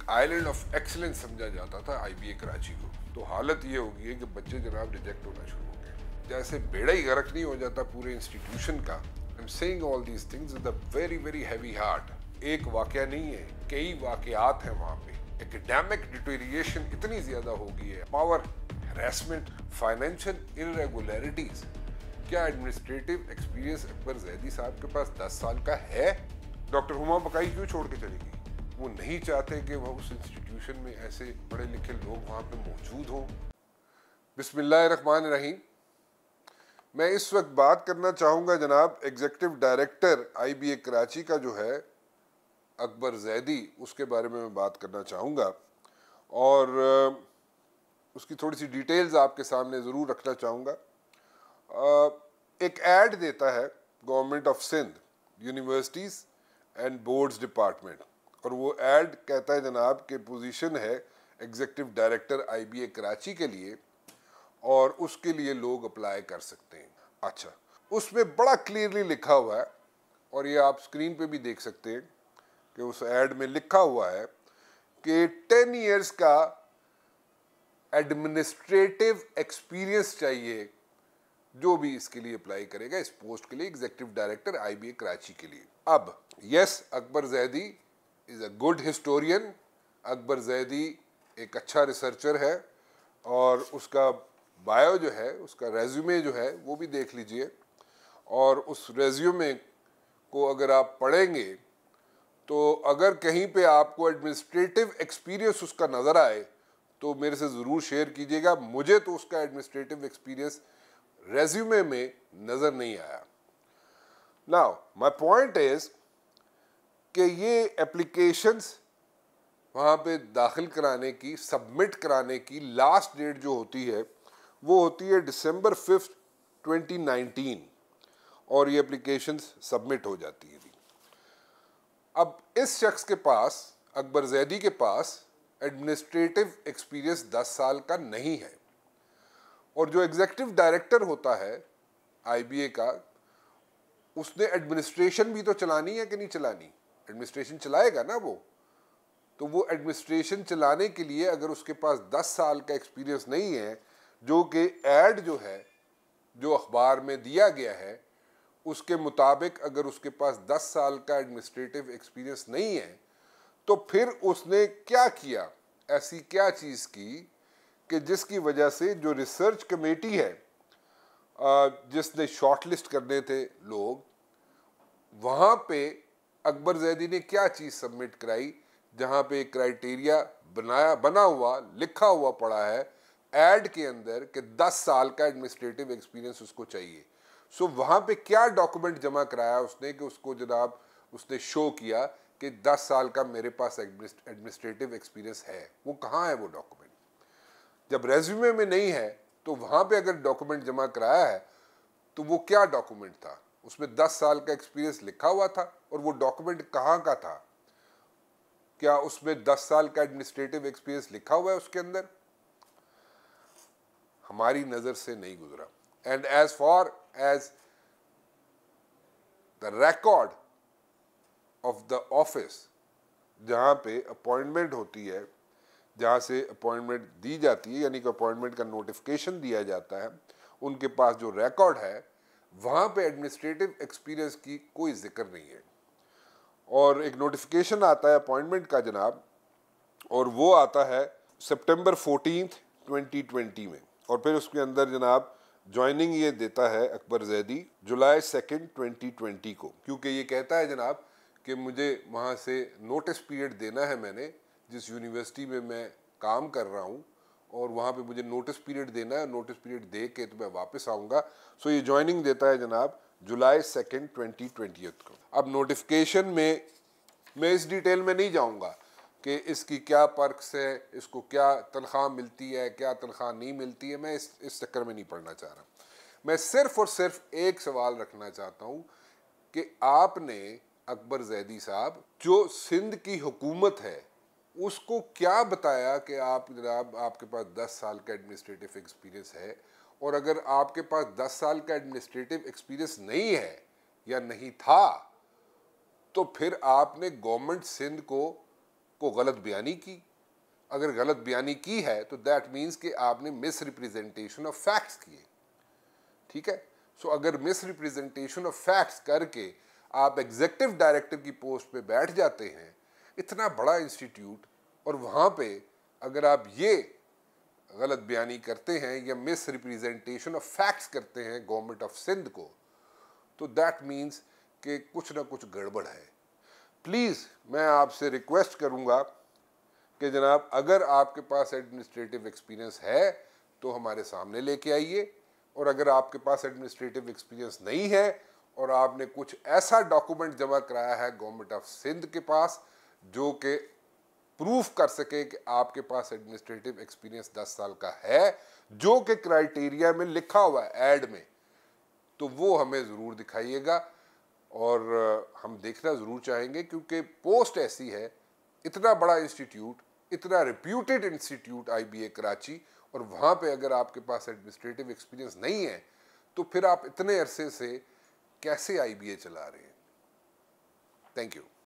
Island of excellence समझा जाता था IBA कराची को। तो हालत ये हो गई है कि बच्चे जनाब रिजेक्ट होना शुरू हो गए। जैसे बेड़ा ही गर्क नहीं हो जाता पूरे इंस्टीट्यूशन का। I am saying all these things with a very very heavy heart. एक वाकया नहीं है, कई वाकयात हैं वहां पे। एकेडमिक डिटेरिएशन इतनी ज्यादा हो गई है, पावर हैरेसमेंट, फाइनेंशियल इरेगुलरिटीज। क्या एडमिनिस्ट्रेटिव एक्सपीरियंस अकबर जैदी साहब के पास 10 साल का है? डॉक्टर हुमा बकाई क्यों छोड़ के चली गई? वो नहीं चाहते कि वह उस इंस्टीट्यूशन में ऐसे पढ़े लिखे लोग वहां पे मौजूद हों। बिस्मिल्लाहिर्रहमानिर्रहीम। मैं इस वक्त बात करना चाहूँगा जनाब एग्जीक्यूटिव डायरेक्टर IBA कराची का जो है अकबर जैदी, उसके बारे में मैं बात करना चाहूँगा और उसकी थोड़ी सी डिटेल्स आपके सामने ज़रूर रखना चाहूँगा। एक ऐड देता है government of Sindh universities and boards department, और वो ऐड कहता है जनाब के पोजीशन है एग्जीक्यूटिव डायरेक्टर IBA कराची के लिए और उसके लिए लोग अप्लाई कर सकते हैं। अच्छा, उसमें बड़ा क्लियरली लिखा हुआ है और ये आप स्क्रीन पे भी देख सकते हैं कि उस ऐड में लिखा हुआ है कि 10 इयर्स का एडमिनिस्ट्रेटिव एक्सपीरियंस चाहिए जो भी इसके लिए अप्लाई करेगा, इस पोस्ट के लिए, एग्जीक्यूटिव डायरेक्टर IBA कराची के लिए। अब yes, Akbar Zaidi is a good historian. Akbar Zaidi एक अच्छा रिसर्चर है और उसका बायो जो है, उसका रेज्यूमे जो है वो भी देख लीजिए। और उस रेज्यूमे को अगर आप पढ़ेंगे तो अगर कहीं पे आपको एडमिनिस्ट्रेटिव एक्सपीरियंस उसका नज़र आए तो मेरे से ज़रूर शेयर कीजिएगा। मुझे तो उसका एडमिनिस्ट्रेटिव एक्सपीरियंस रेज्यूमे में नज़र नहीं आया। नाउ माय पॉइंट इज़ कि ये एप्लीकेशंस वहाँ पे दाखिल कराने की, सबमिट कराने की लास्ट डेट जो होती है वो होती है December 5, 2019 और ये एप्लीकेशंस सबमिट हो जाती है। अब इस शख्स के पास, अकबर जैदी के पास एडमिनिस्ट्रेटिव एक्सपीरियंस 10 साल का नहीं है और जो एग्जीक्यूटिव डायरेक्टर होता है IBA का, उसने एडमिनिस्ट्रेशन भी तो चलानी है कि नहीं चलानी? एडमिनिस्ट्रेशन चलाएगा ना वो। तो वो एडमिनिस्ट्रेशन चलाने के लिए अगर उसके पास 10 साल का एक्सपीरियंस नहीं है, जो कि ऐड जो है जो अखबार में दिया गया है उसके मुताबिक अगर उसके पास 10 साल का एडमिनिस्ट्रेटिव एक्सपीरियंस नहीं है, तो फिर उसने क्या किया, ऐसी क्या चीज़ की कि जिसकी वजह से जो रिसर्च कमेटी है जिसने शॉर्टलिस्ट करने थे लोग, वहाँ पे अकबर जैदी ने क्या चीज़ सबमिट कराई जहाँ पे एक क्राइटेरिया बना हुआ, लिखा हुआ पड़ा है ऐड के अंदर कि 10 साल का एडमिनिस्ट्रेटिव एक्सपीरियंस उसको चाहिए। सो वहाँ पे क्या डॉक्यूमेंट जमा कराया उसने कि उसको जनाब उसने शो किया कि 10 साल का मेरे पास एडमिनिस्ट्रेटिव एक्सपीरियंस है? वो कहाँ है वो डॉक्यूमेंट? जब रेज्यूमे में नहीं है तो वहाँ पे अगर डॉक्यूमेंट जमा कराया है तो वो क्या डॉक्यूमेंट था? उसमें 10 साल का एक्सपीरियंस लिखा हुआ था और वो डॉक्यूमेंट कहाँ का था? क्या उसमें 10 साल का एडमिनिस्ट्रेटिव एक्सपीरियंस लिखा हुआ है उसके अंदर? हमारी नज़र से नहीं गुजरा। And as for as the record of the office जहाँ पे अपॉइंटमेंट होती है, जहाँ से अपॉइंटमेंट दी जाती है, यानी कि अपॉइंटमेंट का नोटिफिकेशन दिया जाता है, उनके पास जो रिकॉर्ड है वहाँ पे एडमिनिस्ट्रेटिव एक्सपीरियंस की कोई जिक्र नहीं है। और एक नोटिफिकेशन आता है अपॉइंटमेंट का जनाब, और वो आता है September 14, 2020 में, और फिर उसके अंदर जनाब ज्वाइनिंग ये देता है अकबर जैदी July 2, 2020 को, क्योंकि ये कहता है जनाब कि मुझे वहाँ से नोटिस पीरियड देना है, मैंने जिस यूनिवर्सिटी में मैं काम कर रहा हूँ और वहाँ पे मुझे नोटिस पीरियड देना है, नोटिस पीरियड दे के तो मैं वापस आऊँगा। सो ये ज्वाइनिंग देता है जनाब July 2, 2020 को। अब नोटिफिकेशन में मैं इस डिटेल में नहीं जाऊँगा कि इसकी क्या पर्क्स है, इसको क्या तनख्वाह मिलती है, क्या तनख्वाह नहीं मिलती है, मैं इस चक्कर में नहीं पढ़ना चाह रहा। मैं सिर्फ और सिर्फ एक सवाल रखना चाहता हूँ कि आपने अकबर जैदी साहब, जो सिंध की हुकूमत है, उसको क्या बताया कि आप जनाब आपके पास 10 साल का एडमिनिस्ट्रेटिव एक्सपीरियंस है, और अगर आपके पास 10 साल का एडमिनिस्ट्रेटिव एक्सपीरियंस नहीं है या नहीं था तो फिर आपने गवर्नमेंट सिंध को को गलत बयानी की। अगर गलत बयानी की है तो दैट मीन्स कि आपने मिस रिप्रेजेंटेशन ऑफ फैक्ट्स किए, ठीक है। सो अगर मिस रिप्रेजेंटेशन ऑफ फैक्ट्स करके आप एग्जीक्यूटिव डायरेक्टर की पोस्ट पे बैठ जाते हैं, इतना बड़ा इंस्टीट्यूट, और वहाँ पे अगर आप ये गलत बयानी करते हैं या मिस रिप्रेजेंटेशन ऑफ फैक्ट्स करते हैं गवर्नमेंट ऑफ सिंध को, तो दैट मीन्स कि कुछ ना कुछ गड़बड़ है। प्लीज़ मैं आपसे रिक्वेस्ट करूँगा कि जनाब अगर आपके पास एडमिनिस्ट्रेटिव एक्सपीरियंस है तो हमारे सामने लेके आइए, और अगर आपके पास एडमिनिस्ट्रेटिव एक्सपीरियंस नहीं है और आपने कुछ ऐसा डॉक्यूमेंट जमा कराया है गवर्नमेंट ऑफ सिंध के पास जो कि प्रूफ कर सके कि आपके पास एडमिनिस्ट्रेटिव एक्सपीरियंस 10 साल का है, जो कि क्राइटेरिया में लिखा हुआ है ऐड में, तो वो हमें ज़रूर दिखाइएगा। और हम देखना ज़रूर चाहेंगे, क्योंकि पोस्ट ऐसी है, इतना बड़ा इंस्टीट्यूट, इतना रिप्यूटेड इंस्टीट्यूट IBA कराची, और वहाँ पे अगर आपके पास एडमिनिस्ट्रेटिव एक्सपीरियंस नहीं है तो फिर आप इतने अरसे से कैसे IBA चला रहे हैं। Thank you.